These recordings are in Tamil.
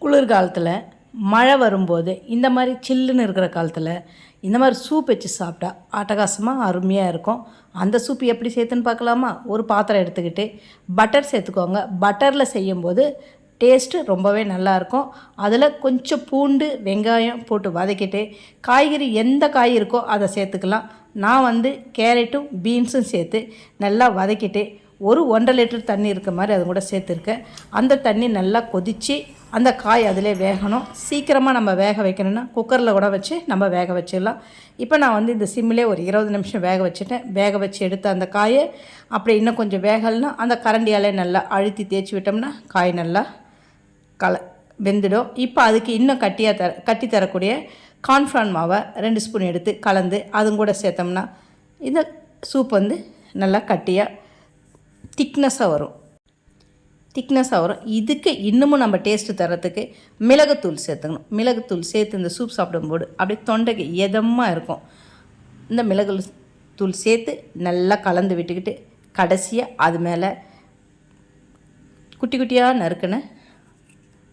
குளிர்காலத்தில் மழை வரும்போது இந்த மாதிரி சில்லுன்னு இருக்கிற காலத்தில் இந்த மாதிரி சூப் வச்சு சாப்பிட்டா அட்டகாசமாக அருமையாக இருக்கும். அந்த சூப் எப்படி சேர்த்துன்னு பார்க்கலாமா? ஒரு பாத்திரம் எடுத்துக்கிட்டு பட்டர் சேர்த்துக்கோங்க. பட்டரில் செய்யும்போது டேஸ்ட்டு ரொம்பவே நல்லாயிருக்கும். அதில் கொஞ்சம் பூண்டு வெங்காயம் போட்டு வதக்கிட்டு காய்கறி எந்த காய் இருக்கோ அதை சேர்த்துக்கலாம். நான் கேரட்டும் பீன்ஸும் சேர்த்து நல்லா வதக்கிட்டு ஒரு 1.5 லிட்டர் தண்ணி இருக்க மாதிரி அது கூட சேர்த்துருக்கேன். அந்த தண்ணி நல்லா கொதித்து அந்த காய் அதிலே வேகணும். சீக்கிரமாக நம்ம வேக வைக்கணும்னா குக்கரில் கூட வச்சு நம்ம வேக வச்சிடலாம். இப்போ நான் இந்த சிம்மிலே ஒரு 20 நிமிஷம் வேக வச்சுட்டேன். வேக வச்சு எடுத்த அந்த காயை அப்படி இன்னும் கொஞ்சம் வேகலைன்னா அந்த கரண்டியாலே நல்லா அழுத்தி தேய்ச்சி விட்டோம்னா காய் நல்லா வெந்துடும். இப்போ அதுக்கு இன்னும் கட்டி தரக்கூடிய கார்ன்ஃப்ளவர் மாவை 2 ஸ்பூன் எடுத்து கலந்து அதுவும் கூட சேர்த்தோம்னா இந்த சூப் நல்லா கட்டியாக திக்னஸாக வரும். இதுக்கு இன்னமும் நம்ம டேஸ்ட்டு தரத்துக்கு மிளகுத்தூள் சேர்த்துக்கணும். மிளகுத்தூள் சேர்த்து இந்த சூப் சாப்பிடும்போது அப்படியே தொண்டைக்கு எதமாக இருக்கும். இந்த மிளகு தூள் சேர்த்து நல்லா கலந்து விட்டுக்கிட்டு கடைசியாக அது மேலே குட்டி குட்டியாக நறுக்கின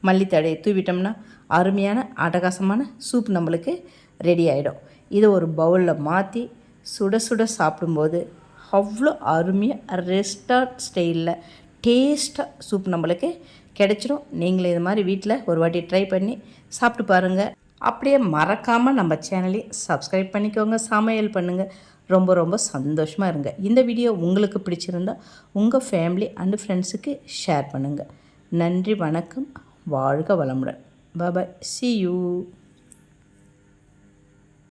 மல்லித்தழையை தூவிட்டோம்னா அருமையான அட்டகாசமான சூப் நம்மளுக்கு ரெடி ஆகிடும். இதை ஒரு பவுலில் மாற்றி சுட சுட சாப்பிடும்போது அவ்வளோ அருமையாக ரெஸ்டாரண்ட் ஸ்டைலில் டேஸ்ட்டாக சூப் நம்மளுக்கு கிடச்சிடும். நீங்களே இது மாதிரி வீட்டில் ஒரு வாட்டி ட்ரை பண்ணி சாப்பிட்டு பாருங்கள். அப்படியே மறக்காமல் நம்ம சேனலையும் சப்ஸ்கிரைப் பண்ணிக்கோங்க. சமையல் பண்ணுங்கள். ரொம்ப ரொம்ப சந்தோஷமாக இருங்க. இந்த வீடியோ உங்களுக்கு பிடிச்சிருந்தால் உங்கள் ஃபேமிலி அண்டு ஃப்ரெண்ட்ஸுக்கு ஷேர் பண்ணுங்கள். நன்றி, வணக்கம், வாழ்க வளமுடன். பாய், see you.